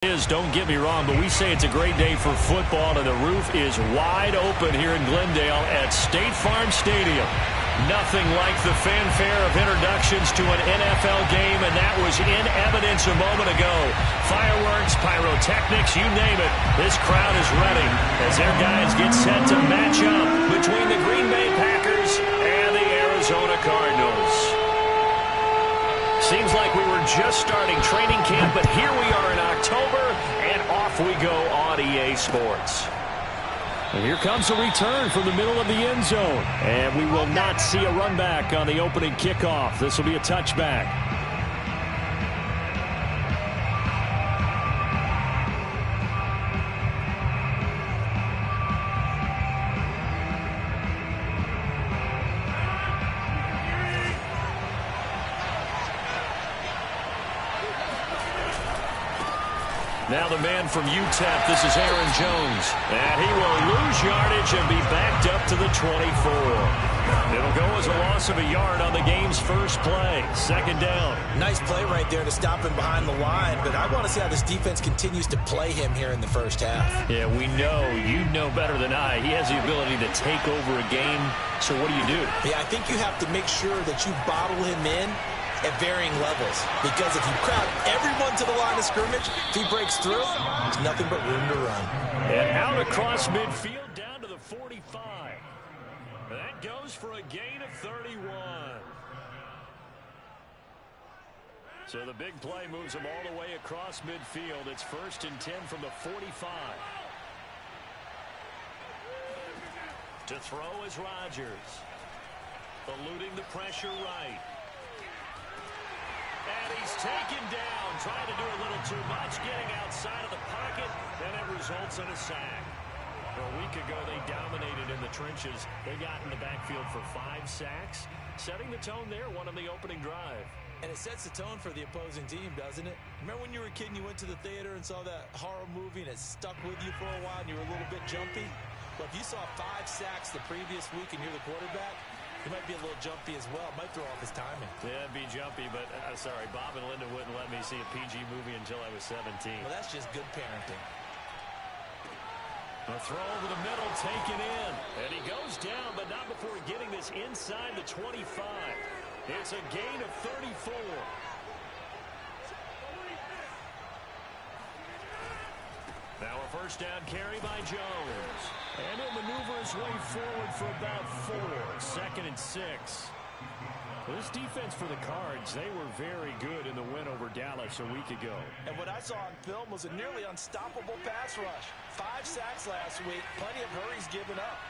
Don't get me wrong, but we say it's a great day for football, and the roof is wide open here in Glendale at State Farm Stadium. Nothing like the fanfare of introductions to an NFL game, and that was in evidence a moment ago. Fireworks, pyrotechnics, you name it. This crowd is ready as their guys get set to match up between the Green Bay Packers and the Arizona Cardinals. Seems like we were just starting training camp, but here we are in October, and off we go on EA Sports. And here comes a return from the middle of the end zone. And we will not see a run back on the opening kickoff. This will be a touchback. Now the man from UTEP, this is Aaron Jones. And he will lose yardage and be backed up to the 24. It'll go as a loss of a yard on the game's first play. Second down. Nice play right there to stop him behind the line, but I want to see how this defense continues to play him here in the first half. Yeah, we know, you know better than I, he has the ability to take over a game. So what do? Yeah, I think you have to make sure that you bottle him in at varying levels, because if you crowd everyone to the line of scrimmage, if he breaks through, there's nothing but room to run. And out across midfield down to the 45. That goes for a gain of 31. So the big play moves him all the way across midfield. It's 1st and 10 from the 45. To throw is Rodgers. Eluding the pressure right. And he's taken down, trying to do a little too much, getting outside of the pocket, and it results in a sack. A week ago, they dominated in the trenches. They got in the backfield for 5 sacks, setting the tone there, one on the opening drive. And it sets the tone for the opposing team, doesn't it? Remember when you were a kid and you went to the theater and saw that horror movie and it stuck with you for a while and you were a little bit jumpy? Well, if you saw 5 sacks the previous week and you're the quarterback, he might be a little jumpy as well. Might throw off his timing. Yeah, it'd be jumpy, but sorry, Bob and Linda wouldn't let me see a PG movie until I was 17. Well, that's just good parenting. A throw over the middle, taken in. And he goes down, but not before getting this inside the 25. It's a gain of 34. Now a first down carry by Jones. And he'll maneuver his way forward for about 4. 2nd and 6. Well, this defense for the Cards, they were very good in the win over Dallas a week ago. And what I saw on film was a nearly unstoppable pass rush. 5 sacks last week, plenty of hurries given up.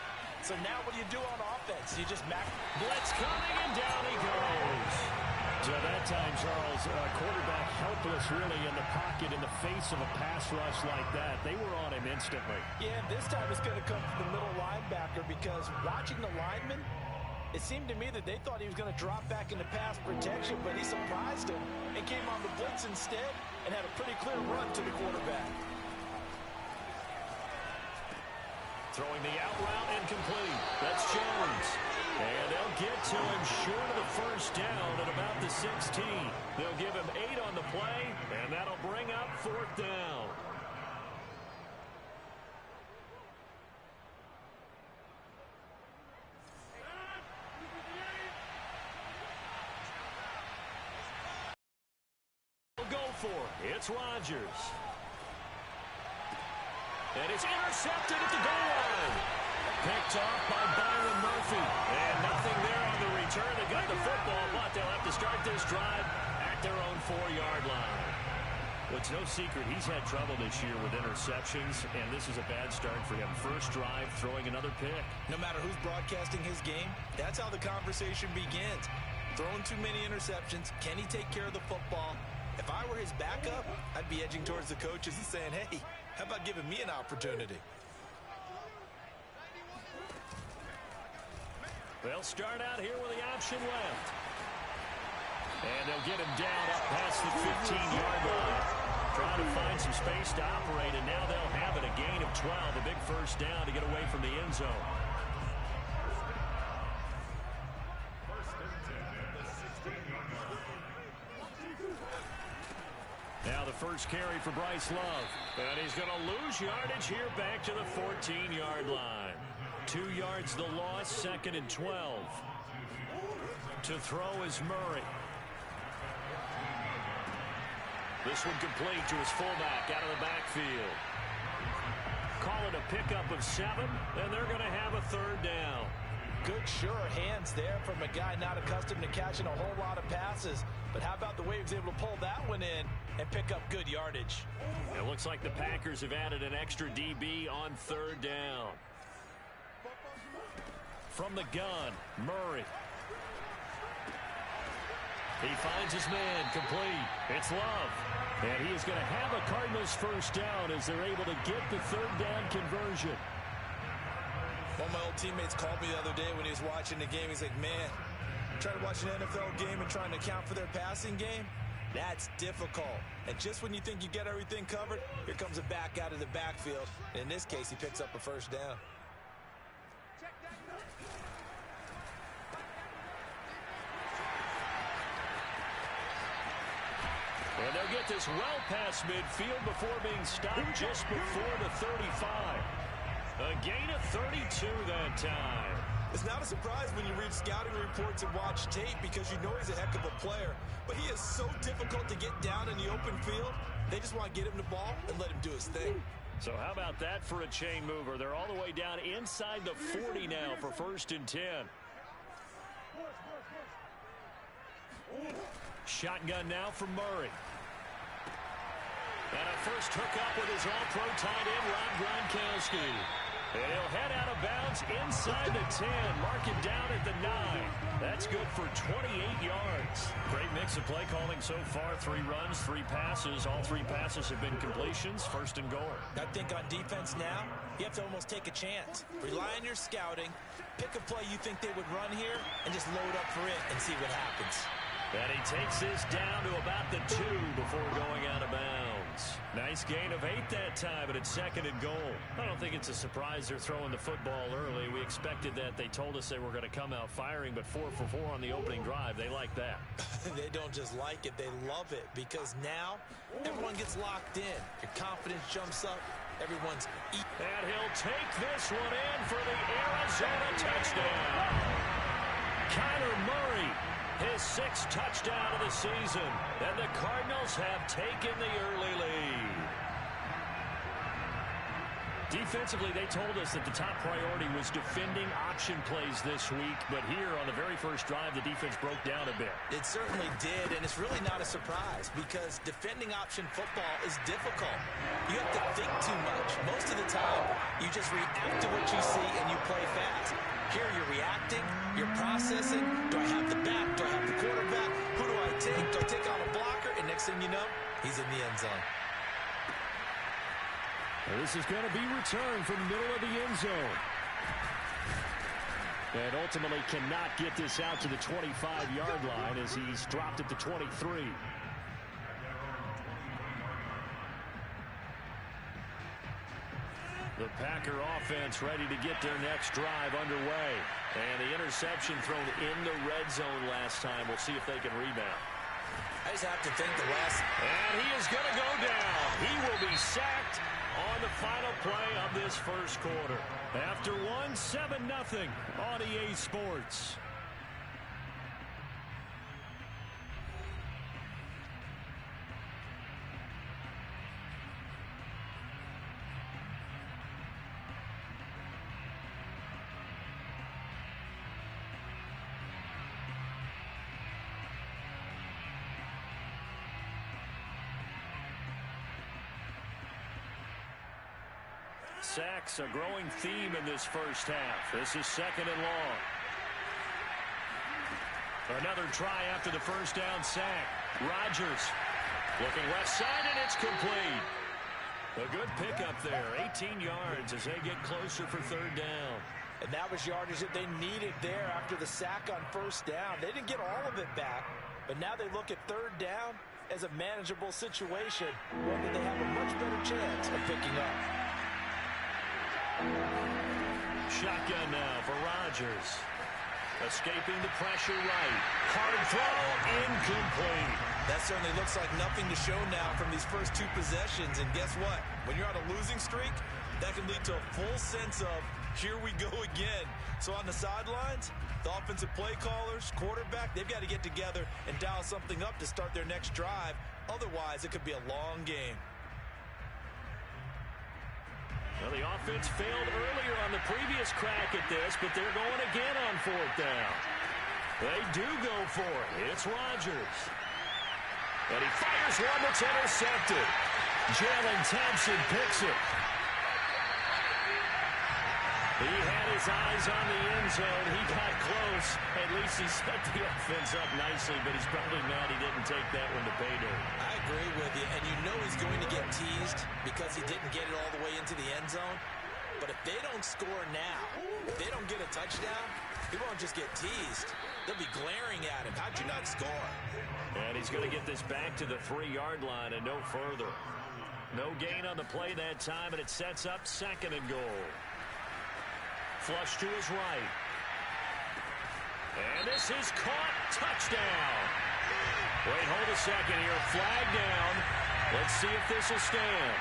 So now what do you do on offense? You just blitz coming, and down he goes. So that time, Charles, quarterback helpless really in the pocket in the face of a pass rush like that. They were on him instantly. Yeah, and this time it's going to come from the middle linebacker, because watching the lineman, it seemed to me that they thought he was going to drop back into pass protection, but he surprised him and came on the blitz instead and had a pretty clear run to the quarterback. Throwing the out route incomplete. That's Jones. And they'll get to him short of the first down at about the 16. They'll give him 8 on the play, and that'll bring up 4th down. They'll go for it. It's Rodgers. And it's intercepted at the goal line. Picked off by Byron Murphy. And nothing there on the return. They got the football, but they'll have to start this drive at their own 4-yard line. Well, it's no secret he's had trouble this year with interceptions, and this is a bad start for him. First drive, throwing another pick. No matter who's broadcasting his game, that's how the conversation begins. Throwing too many interceptions. Can he take care of the football? If I were his backup, I'd be edging towards the coaches and saying, hey, how about giving me an opportunity? They'll start out here with the option left. And they'll get him down up past the 15-yard line. Trying to find some space to operate, and now they'll have it, a gain of 12, a big first down to get away from the end zone. Now the first first carry for Bryce Love. And he's going to lose yardage here back to the 14-yard line. 2 yards the loss, 2nd and 12. To throw is Murray. This one complete to his fullback out of the backfield. Call it a pickup of 7, and they're going to have a 3rd down. Good, sure hands there from a guy not accustomed to catching a whole lot of passes. But how about the way he was able to pull that one in and pick up good yardage? It looks like the Packers have added an extra DB on 3rd down. From the gun, Murray. He finds his man, complete. It's Love. And he is going to have a Cardinals first down as they're able to get the 3rd down conversion. One of my old teammates called me the other day when he was watching the game. He's like, man, trying to watch an NFL game and trying to account for their passing game, that's difficult. And just when you think you get everything covered, here comes a back out of the backfield. And in this case, he picks up a first down. And they'll get this well past midfield before being stopped just before the 35. A gain of 32 that time. It's not a surprise when you read scouting reports and watch tape because you know he's a heck of a player. But he is so difficult to get down in the open field. They just want to get him the ball and let him do his thing. So how about that for a chain mover? They're all the way down inside the 40 now for 1st and 10. Shotgun now from Murray. And a first hookup with his all-pro tight end, Rob Gronkowski. And he'll head out of bounds inside the 10. Mark it down at the 9. That's good for 28 yards. Great mix of play calling so far. 3 runs, 3 passes. All 3 passes have been completions. 1st and goal. I think on defense now, you have to almost take a chance. Rely on your scouting. Pick a play you think they would run here and just load up for it and see what happens. And he takes this down to about the 2 before going out of bounds. Nice gain of 8 that time, but it's 2nd and goal. I don't think it's a surprise they're throwing the football early. We expected that. They told us they were going to come out firing, but 4 for 4 on the opening drive. They like that. They don't just like it, they love it, because now everyone gets locked in. Your confidence jumps up. Everyone's eating. And he'll take this one in for the Arizona touchdown. Kyler Murray, his 6th touchdown of the season, and the Cardinals have taken the early lead. Defensively, they told us that the top priority was defending option plays this week, but here on the very first drive, the defense broke down a bit. It certainly did, and it's really not a surprise because defending option football is difficult. You have to think too much. Most of the time, you just react to what you see and you play fast. Here you're reacting, you're processing. Do I have the back? Do I have the quarterback? Who do I take? Do I take on a blocker? And next thing you know, he's in the end zone. Well, this is going to be returned from the middle of the end zone. And ultimately cannot get this out to the 25-yard line as he's dropped at the 23. The Packer offense ready to get their next drive underway. And the interception thrown in the red zone last time. We'll see if they can rebound. I just have to think the last... And he is going to go down. He will be sacked on the final play of this first quarter. After 7-0 on EA Sports. Sacks, a growing theme in this first half. This is 2nd and long. Another try after the first down sack. Rodgers looking left side, and it's complete. A good pickup there, 18 yards as they get closer for 3rd down. And that was yardage that they needed there after the sack on first down. They didn't get all of it back, but now they look at 3rd down as a manageable situation, one that they have a much better chance of picking up. Shotgun now for Rodgers. Escaping the pressure right. Hard throw, incomplete. That certainly looks like nothing to show now from these first two possessions. And guess what? When you're on a losing streak, that can lead to a full sense of, here we go again. So on the sidelines, the offensive play callers, quarterback, they've got to get together and dial something up to start their next drive. Otherwise, it could be a long game. Well, the offense failed earlier on the previous crack at this, but they're going again on fourth down. They do go for it. It's Rodgers. And he fires one that's intercepted. Jalen Thompson picks it. He had his eyes on the end zone. He got close. At least he set the offense up nicely, but he's probably mad he didn't take that one to pay dirt. I agree with you, and you know he's going to get teased because he didn't get it all the way into the end zone. But if they don't score now, if they don't get a touchdown, he won't just get teased. They'll be glaring at him. How'd you not score? And he's going to get this back to the 3-yard line and no further. No gain on the play that time, and it sets up 2nd and goal. Flush to his right. And this is caught. Touchdown. Wait, hold a second here. Flag down. Let's see if this will stand.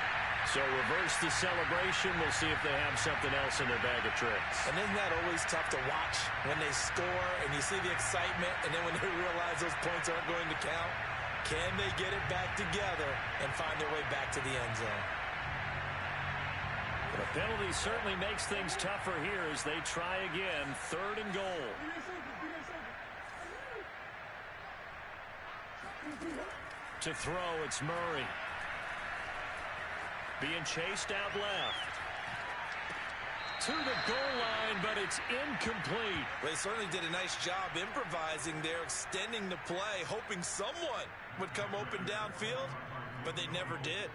So reverse the celebration. We'll see if they have something else in their bag of tricks. And isn't that always tough to watch when they score and you see the excitement, and then when they realize those points aren't going to count? Can they get it back together and find their way back to the end zone? The penalty certainly makes things tougher here as they try again. 3rd and goal. To throw, it's Murray. Being chased out left. To the goal line, but it's incomplete. They certainly did a nice job improvising there, extending the play, hoping someone would come open downfield, but they never did.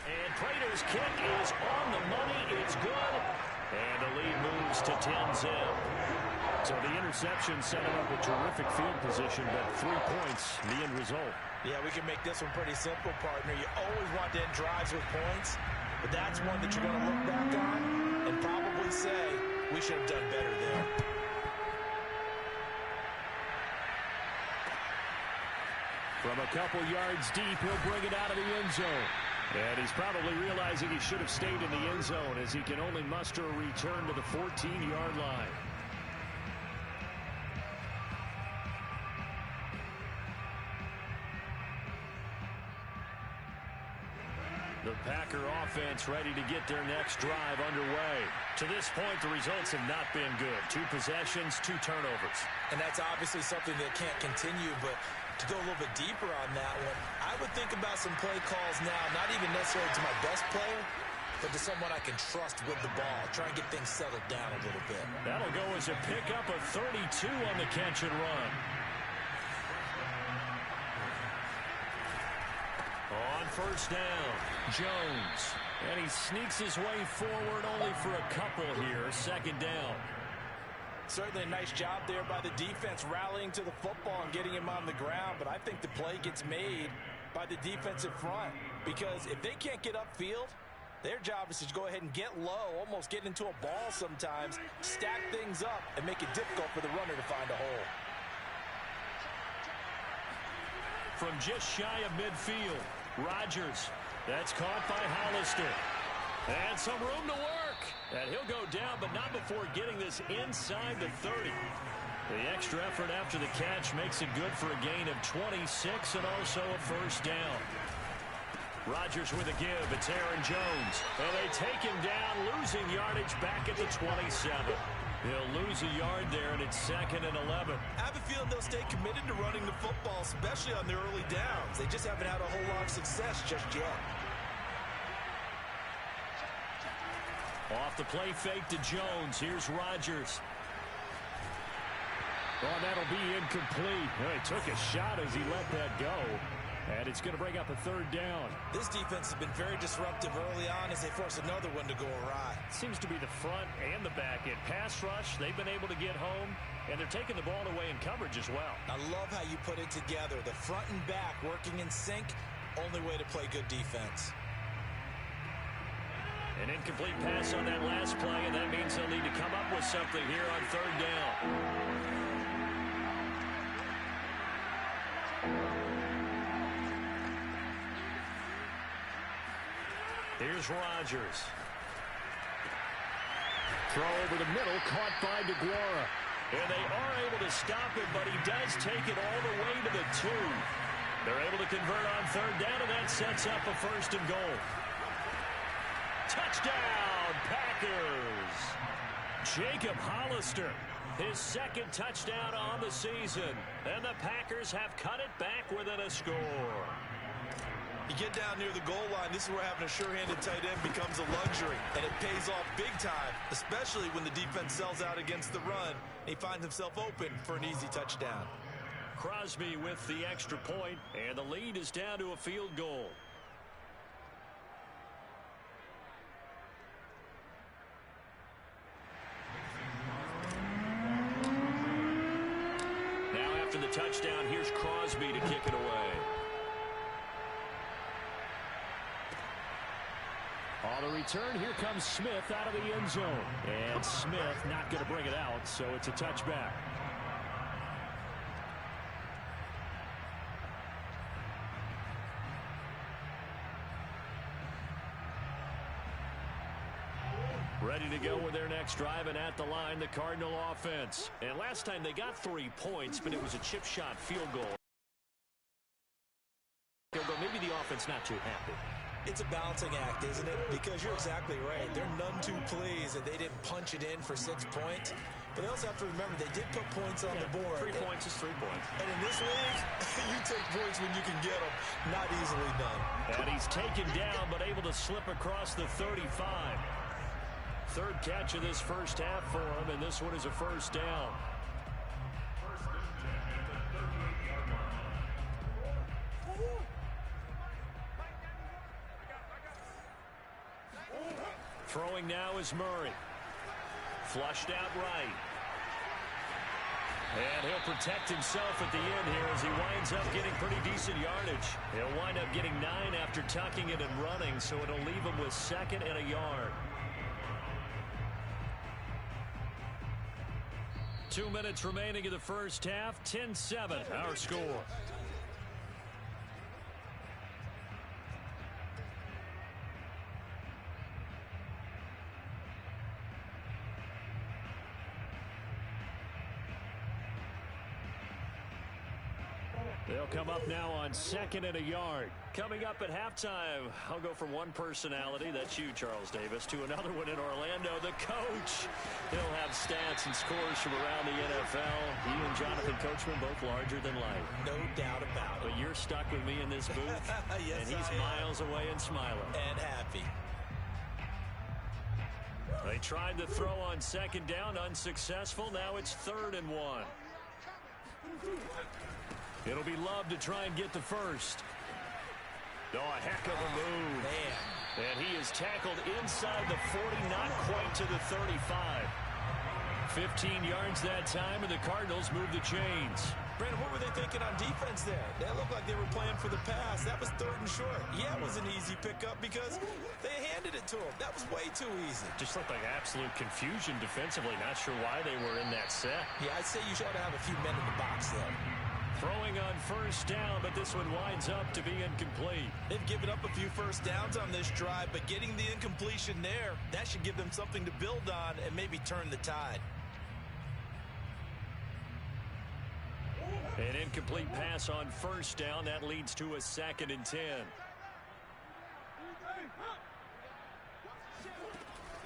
And Prater's kick is on the money. It's good. And the lead moves to 10-zip. So the interception set him up a terrific field position, but 3 points, the end result. Yeah, we can make this one pretty simple, partner. You always want to end drives with points, but that's one that you're going to look back on and probably say, we should have done better there. From a couple yards deep, he'll bring it out of the end zone. And he's probably realizing he should have stayed in the end zone as he can only muster a return to the 14-yard line. The Packer offense ready to get their next drive underway. To this point, the results have not been good. 2 possessions, 2 turnovers. And that's obviously something that can't continue, but to go a little bit deeper on that one, I would think about some play calls now, not even necessarily to my best player, but to someone I can trust with the ball. Try and get things settled down a little bit. That'll go as a pickup of 32 on the catch and run. On first down, Jones. And he sneaks his way forward only for a couple here. 2nd down. Certainly a nice job there by the defense rallying to the football and getting him on the ground, but I think the play gets made by the defensive front because if they can't get upfield, their job is to go ahead and get low, almost get into a ball sometimes, stack things up, and make it difficult for the runner to find a hole. From just shy of midfield, Rodgers. That's caught by Hollister. And some room to work. And he'll go down, but not before getting this inside the 30. The extra effort after the catch makes it good for a gain of 26 and also a first down. Rodgers with a give. It's Aaron Jones. And they take him down, losing yardage back at the 27. He'll lose a yard there, and it's 2nd and 11. I have a feeling they'll stay committed to running the football, especially on their early downs. They just haven't had a whole lot of success just yet. Off the play fake to Jones. Here's Rodgers. Oh, that'll be incomplete. Well, he took a shot as he let that go. And it's going to bring up a 3rd down. This defense has been very disruptive early on as they force another one to go awry. Seems to be the front and the back end. Pass rush, they've been able to get home, and they're taking the ball away in coverage as well. I love how you put it together. The front and back working in sync, only way to play good defense. An incomplete pass on that last play, and that means they'll need to come up with something here on third down. Here's Rodgers. Throw over the middle, caught by DeGuara. And they are able to stop it, but he does take it all the way to the 2. They're able to convert on third down, and that sets up a 1st and goal. Touchdown, Packers! Jacob Hollister, his 2nd touchdown on the season. And the Packers have cut it back within a score. You get down near the goal line, this is where having a sure-handed tight end becomes a luxury. And it pays off big time, especially when the defense sells out against the run. And he finds himself open for an easy touchdown. Crosby with the extra point, and the lead is down to a field goal. Now after the touchdown, here's Crosby to kick it away. On the return, here comes Smith out of the end zone. And Smith not going to bring it out, so it's a touchback. Ready to go with their next drive, and at the line, the Cardinal offense. And last time they got 3 points, but it was a chip shot field goal. Maybe the offense not too happy. It's a balancing act, isn't it? Because you're exactly right. They're none too pleased that they didn't punch it in for 6 points. But they also have to remember they did put points on the board. 3 points is 3 points. And in this league, you take points when you can get them. Not easily done. And he's taken down, but able to slip across the 35. 3rd catch of this first half for him, and this one is a 1st down. Throwing now is Murray. Flushed out right. And he'll protect himself at the end here as he winds up getting pretty decent yardage. He'll wind up getting 9 after tucking it and running, so it'll leave him with 2nd and a yard. 2 minutes remaining in the first half. 10-7, our score. They'll come up now on 2nd and a yard. Coming up at halftime, I'll go from one personality, that's you, Charles Davis, to another one in Orlando, the coach. He'll have stats and scores from around the NFL. He and Jonathan Coachman both larger than life. No doubt about it. But you're stuck with me in this booth, yes, and he's miles away and smiling. And happy. They tried to throw on 2nd down, unsuccessful. Now it's 3rd and 1. It'll be Love to try and get the 1st. Oh, a heck of a move. Man. And he is tackled inside the 40, not quite to the 35. 15 yards that time, and the Cardinals move the chains. Brandon, what were they thinking on defense there? They looked like they were playing for the pass. That was 3rd and short. Yeah, it was an easy pickup because they handed it to him. That was way too easy. Just looked like absolute confusion defensively. Not sure why they were in that set. Yeah, I'd say you should have a few men in the box there. Throwing on 1st down, but this one winds up to be incomplete. They've given up a few 1st downs on this drive, but getting the incompletion there, that should give them something to build on and maybe turn the tide. An incomplete pass on 1st down. That leads to a 2nd and 10.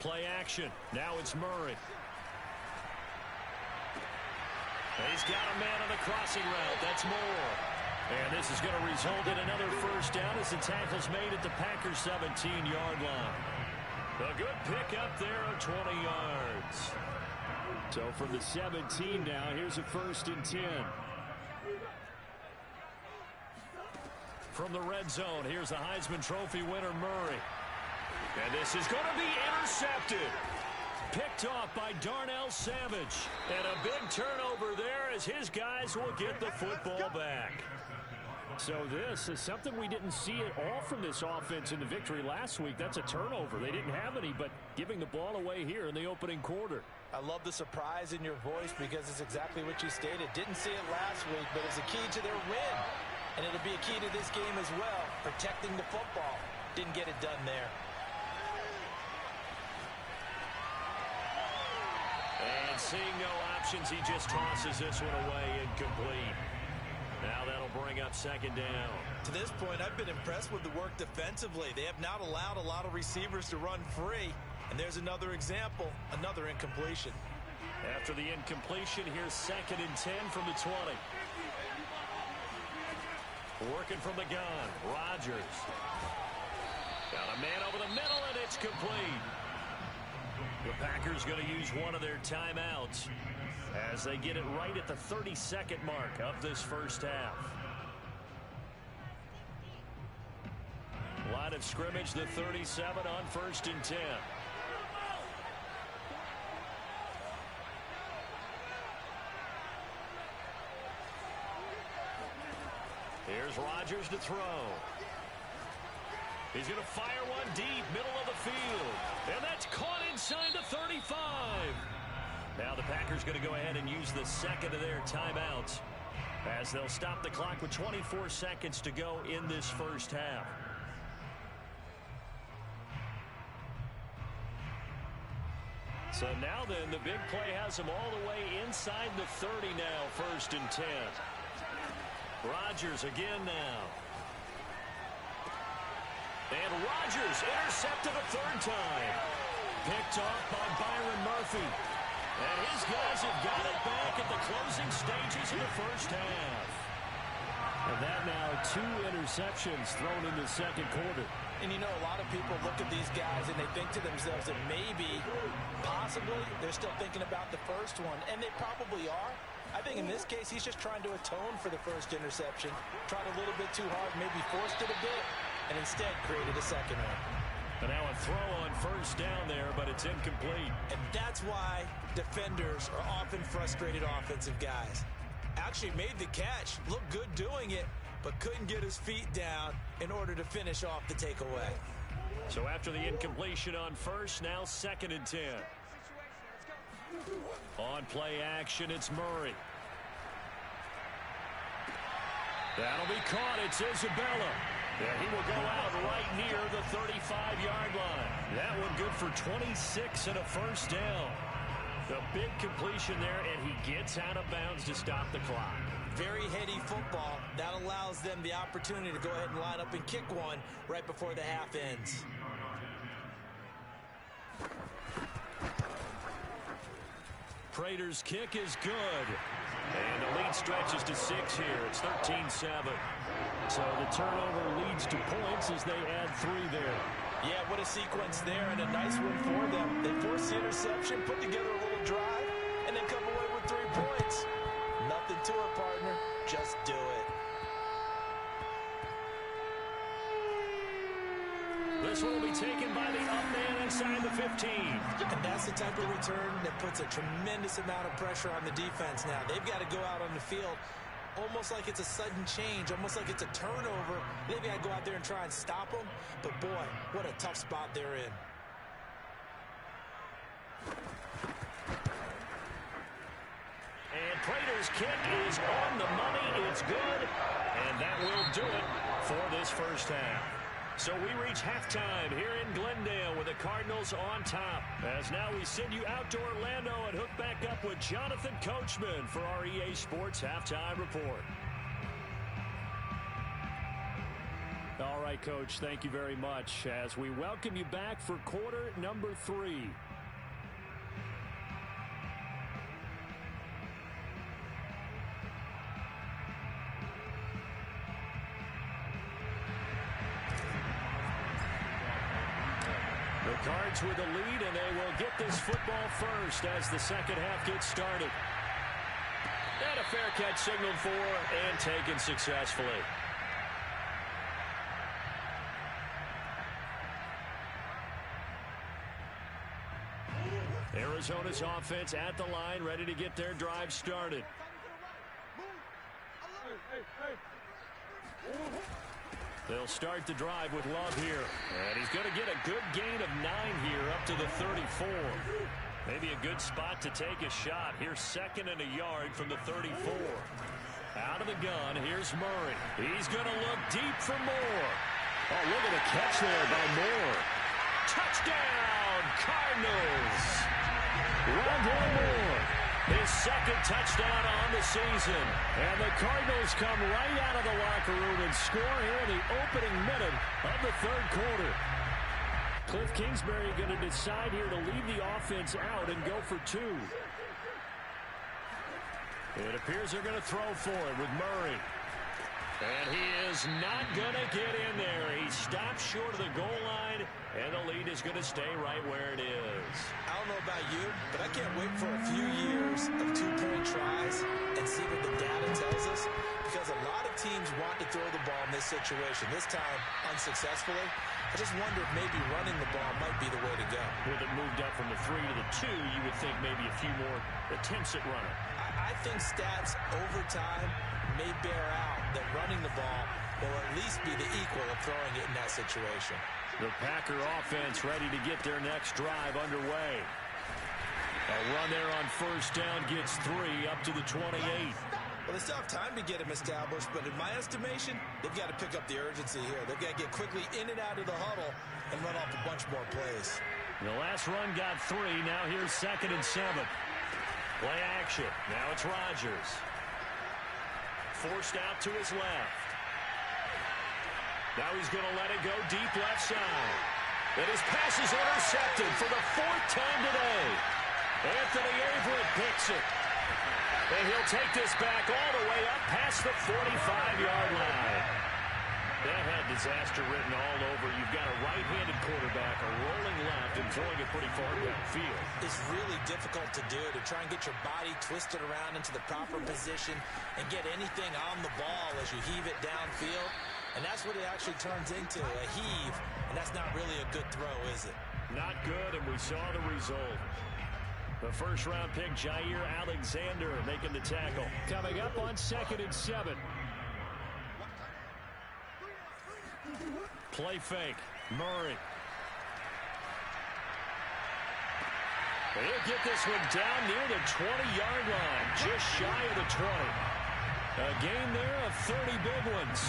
Play action. Now it's Murray. He's got a man on the crossing route. That's Moore. And this is going to result in another 1st down as the tackle's made at the Packers' 17-yard line. A good pickup there of 20 yards. So from the 17 now, here's a 1st and 10. From the red zone, here's the Heisman Trophy winner, Murray. And this is going to be intercepted. Picked off by Darnell Savage. And a big turnover there as his guys will get the football back. So this is something we didn't see at all from this offense in the victory last week. That's a turnover. They didn't have any, but giving the ball away here in the opening quarter. I love the surprise in your voice because it's exactly what you stated. Didn't see it last week, but it's a key to their win. And it'll be a key to this game as well, protecting the football. Didn't get it done there. And seeing no options, he just tosses this one away incomplete. Now that'll bring up second down. To this point, I've been impressed with the work defensively. They have not allowed a lot of receivers to run free. And there's another example, another incompletion. After the incompletion, here's 2nd and 10 from the 20. Working from the gun, Rodgers. Got a man over the middle, and it's complete. The Packers going to use one of their timeouts as they get it right at the 32nd mark of this first half. Line of scrimmage, the 37 on 1st and 10. Here's Rodgers to throw. He's going to fire one deep, middle of the field. And that's caught inside the 35. Now the Packers going to go ahead and use the second of their timeouts as they'll stop the clock with 24 seconds to go in this first half. So now then, the big play has them all the way inside the 30 now, 1st and 10. Rodgers again now. And Rodgers intercepted a 3rd time. Picked off by Byron Murphy. And his guys have got it back at the closing stages of the first half. And that now 2 interceptions thrown in the second quarter. And you know, a lot of people look at these guys and they think to themselves that maybe, possibly, they're still thinking about the first one. And they probably are. I think in this case, he's just trying to atone for the first interception. Tried a little bit too hard, maybe forced it a bit, and instead created a second one. And now a throw on 1st down there, but it's incomplete. And that's why defenders are often frustrated offensive guys. Actually made the catch, looked good doing it, but couldn't get his feet down in order to finish off the takeaway. So after the incompletion on 1st, now 2nd and 10. On play action, it's Murray. That'll be caught. It's Isabella. Yeah, he will go out right near the 35-yard line. That one good for 26 and a 1st down. A big completion there, and he gets out of bounds to stop the clock. Very heady football. That allows them the opportunity to go ahead and line up and kick one right before the half ends. Prater's kick is good. And the lead stretches to 6 here. It's 13-7. So the turnover leads to points as they add 3 there. Yeah, what a sequence there, and a nice one for them. They force the interception, put together a little drive, and then come away with 3 points. Nothing to it, partner. Just do it. This one will be taken by the up man inside the 15. And that's the type of return that puts a tremendous amount of pressure on the defense now. They've got to go out on the field almost like it's a sudden change, almost like it's a turnover. They've got to go out there and try and stop them. But, boy, what a tough spot they're in. And Prater's kick is on the money. It's good. And that will do it for this first half. So we reach halftime here in Glendale with the Cardinals on top. As now we send you out to Orlando and hook back up with Jonathan Coachman for our EA Sports Halftime Report. All right, Coach, thank you very much as we welcome you back for quarter number 3. The Cards with the lead, and they will get this football first as the second half gets started. And a fair catch signaled for and taken successfully. Arizona's offense at the line, ready to get their drive started. They'll start the drive with Love here. And he's going to get a good gain of 9 here up to the 34. Maybe a good spot to take a shot. Here's 2nd and a yard from the 34. Out of the gun, here's Murray. He's going to look deep for Moore. Oh, look at the catch there by Moore. Touchdown, Cardinals. Rondale Moore, his 2nd touchdown on the season. And the Cardinals come right out of the locker room and score here in the opening minute of the 3rd quarter. Cliff Kingsbury going to decide here to leave the offense out and go for 2. It appears they're going to throw for it with Murray. And he is not going to get in there. He stops short of the goal line, and the lead is going to stay right where it is. I don't know about you, but I can't wait for a few years of 2-point tries and see what the data tells us, because a lot of teams want to throw the ball in this situation, this time unsuccessfully. I just wonder if maybe running the ball might be the way to go. With it moved up from the 3 to the 2, you would think maybe a few more attempts at running. I think stats over time may bear out that running the ball will at least be the equal of throwing it in that situation. The Packer offense ready to get their next drive underway. A run there on 1st down gets 3 up to the 28. Well, they still have time to get him established, but in my estimation, they've got to pick up the urgency here. They've got to get quickly in and out of the huddle and run off a bunch more plays. The last run got 3. Now here's 2nd and 7. Play action. Now it's Rodgers. Forced out to his left. Now he's going to let it go deep left side. And his pass is intercepted for the 4th time today. Anthony Averett picks it. And he'll take this back all the way up past the 45-yard line. That had disaster written all over. You've got a right-handed quarterback, a rolling left, and throwing it pretty far downfield. It's really difficult to do, to try and get your body twisted around into the proper position and get anything on the ball as you heave it downfield. And that's what it actually turns into, a heave. And that's not really a good throw, is it? Not good, and we saw the result. The 1st-round pick, Jair Alexander, making the tackle. Coming up on 2nd and 7. Play fake. Murray. He'll get this one down near the 20-yard line, just shy of the 20. A game there of 30 big ones.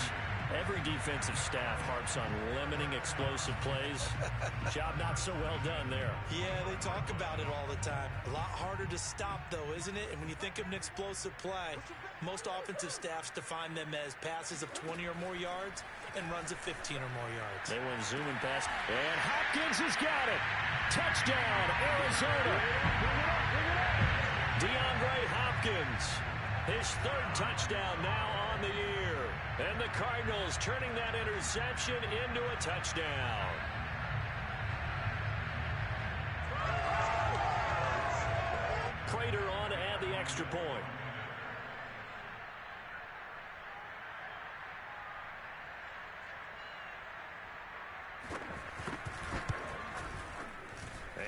Every defensive staff harps on limiting explosive plays. Job not so well done there. Yeah, they talk about it all the time. A lot harder to stop, though, isn't it? And when you think of an explosive play, most offensive staffs define them as passes of 20 or more yards and runs of 15 or more yards. They went zooming past, and Hopkins has got it. Touchdown, Arizona. DeAndre Hopkins, his 3rd touchdown now on the year. And the Cardinals turning that interception into a touchdown. Prater on to add the extra point.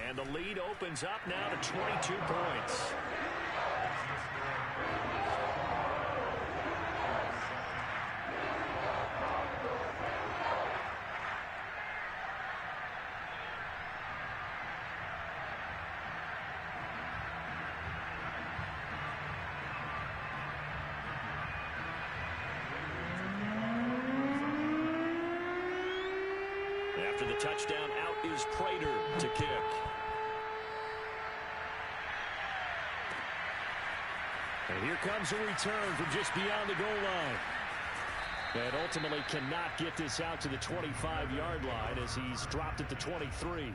And the lead opens up now to 22 points. After the touchdown, out is Prater to kick. And here comes a return from just beyond the goal line. And ultimately cannot get this out to the 25-yard line as he's dropped at the 23.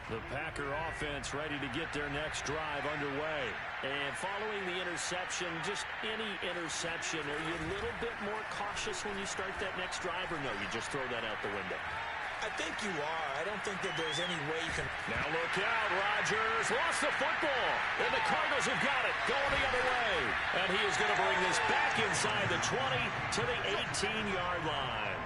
The Packer offense ready to get their next drive underway. And following the interception, just any interception, are you a little bit more cautious when you start that next drive, or no, you just throw that out the window? I think you are. I don't think that there's any way you can... Now look out, Rodgers lost the football. And the Cardinals have got it, going the other way. And he is going to bring this back inside the 20 to the 18-yard line.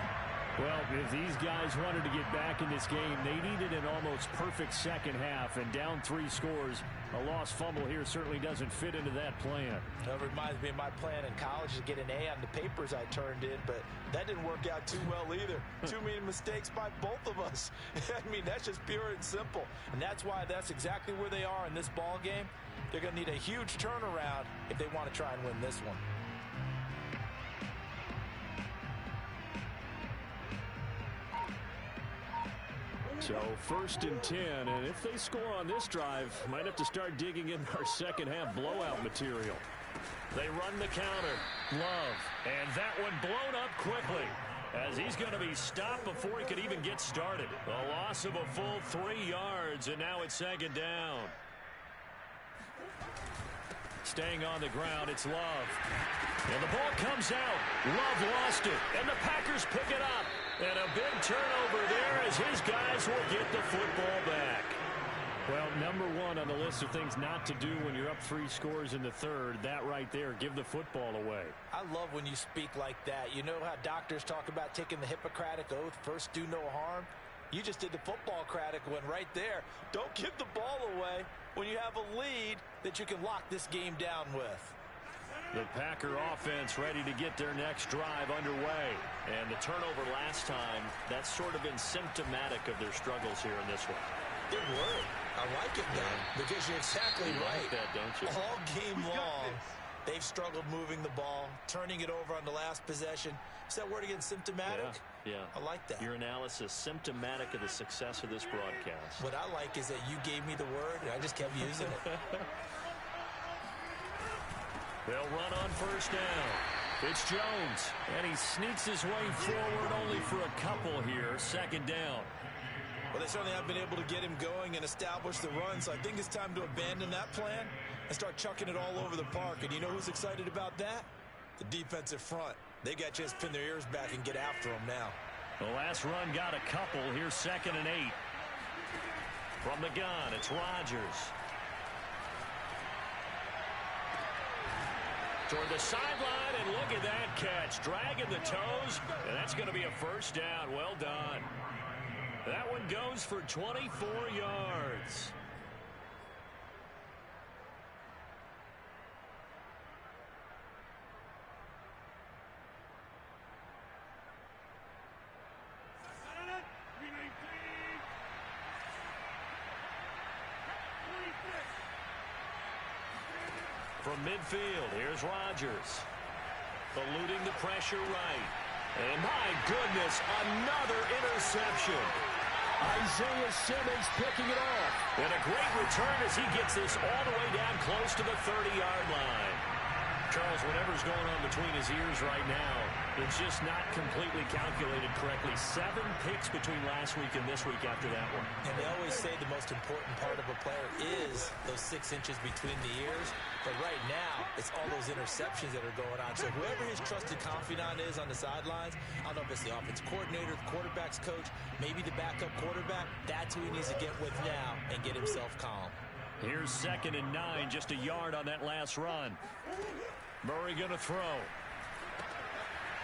Well, if these guys wanted to get back in this game, they needed an almost perfect second half, and down 3 scores. A lost fumble here certainly doesn't fit into that plan. That reminds me of my plan in college to get an A on the papers I turned in, but that didn't work out too well either. Too many mistakes by both of us. I mean, that's just pure and simple. And that's why that's exactly where they are in this ball game. They're going to need a huge turnaround if they want to try and win this one. So 1st and 10, and if they score on this drive, might have to start digging in our second half blowout material. They run the counter. Love. And that one blown up quickly, as he's going to be stopped before he could even get started. A loss of a full 3 yards, and now it's 2nd down. Staying on the ground, it's Love. And the ball comes out. Love lost it, and the Packers pick it up. And a big turnover there as his guys will get the football back. Well, number 1 on the list of things not to do when you're up 3 scores in the 3rd. That right there, give the football away. I love when you speak like that. You know how doctors talk about taking the Hippocratic Oath, first do no harm? You just did the football-cratic one right there. Don't give the ball away when you have a lead that you can lock this game down with. The Packer offense ready to get their next drive underway. And the turnover last time, that's sort of been symptomatic of their struggles here in this one. Good word. I like it, Dan, because you're exactly right. Like that, don't you? All game long, they've struggled moving the ball, turning it over on the last possession. Is that word again, symptomatic? Yeah. I like that. Your analysis, symptomatic of the success of this broadcast. What I like is that you gave me the word, and I just kept using it. They'll run on 1st down. It's Jones, and he sneaks his way forward only for a couple here. 2nd down. Well, they certainly have been able to get him going and establish the run, so I think it's time to abandon that plan and start chucking it all over the park. And you know who's excited about that? The defensive front. They got a chance to pin their ears back and get after him now. The last run got a couple. Here's 2nd and 8. From the gun, it's Rodgers. Toward the sideline, and look at that catch. Dragging the toes, and that's going to be a 1st down. Well done. That one goes for 24 yards. From midfield, here's Rodgers. Eluding the pressure right. And my goodness, another interception. Isaiah Simmons picking it off. And a great return as he gets this all the way down close to the 30-yard line. Charles, whatever's going on between his ears right now, it's just not completely calculated correctly. 7 picks between last week and this week after that one. And they always say the most important part of a player is those 6 inches between the ears. But right now, it's all those interceptions that are going on. So whoever his trusted confidant is on the sidelines, I don't know if it's the offensive coordinator, the quarterback's coach, maybe the backup quarterback, that's who he needs to get with now and get himself calm. Here's 2nd and 9, just a yard on that last run. Murray going to throw.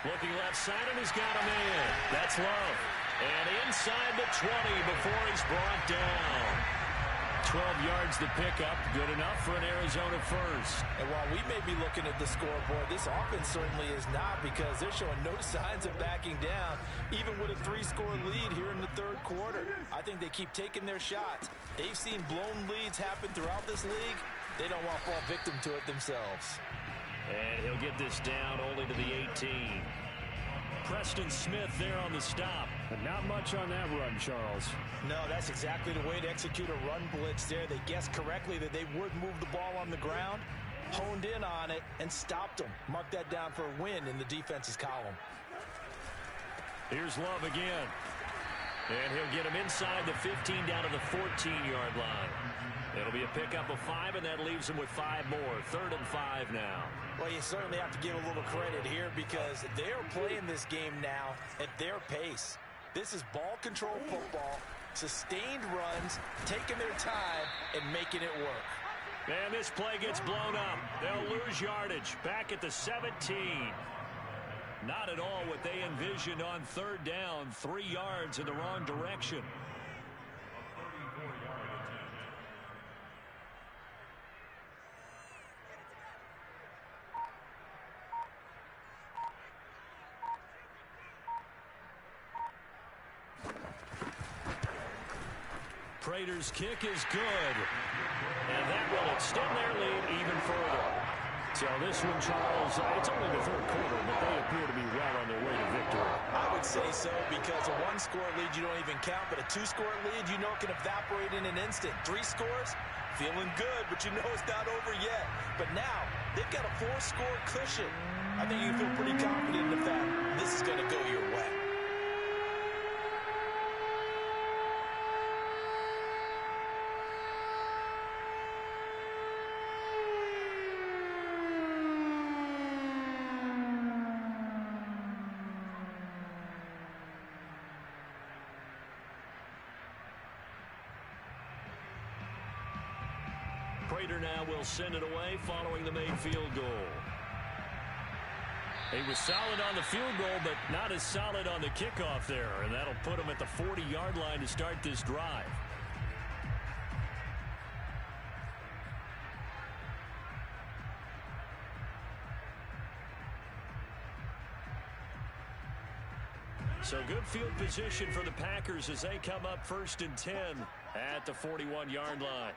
Looking left side, and he's got a man. That's Love. And inside the 20 before he's brought down. 12 yards to pick up. Good enough for an Arizona first. And while we may be looking at the scoreboard, this offense certainly is not, because they're showing no signs of backing down, even with a 3-score lead here in the 3rd quarter. I think they keep taking their shots. They've seen blown leads happen throughout this league. They don't want to fall victim to it themselves. And he'll get this down only to the 18. Preston Smith there on the stop. But not much on that run, Charles. No, that's exactly the way to execute a run blitz there. They guessed correctly that they would move the ball on the ground, honed in on it, and stopped them. Mark that down for a win in the defense's column. Here's Love again. And he'll get him inside the 15 down to the 14-yard line. It'll be a pickup of 5, and that leaves him with 5 more. 3rd and 5 now. Well, you certainly have to give a little credit here, because they're playing this game now at their pace. This is ball control football, sustained runs, taking their time, and making it work. And this play gets blown up. They'll lose yardage back at the 17. Not at all what they envisioned on third down. 3 yards in the wrong direction. Prater's kick is good. And that will extend their lead even further. So this one, Charles, it's only the third quarter, but they appear to be well on their way to victory. I would say so, because a 1-score lead you don't even count, but a 2-score lead you know can evaporate in an instant. 3 scores, feeling good, but you know it's not over yet. But now, they've got a 4-score cushion. I think you feel pretty confident in the fact this is going to go your way. Prater now will send it away following the made field goal. He was solid on the field goal, but not as solid on the kickoff there, and that'll put him at the 40-yard line to start this drive. So good field position for the Packers as they come up 1st and 10 at the 41-yard line.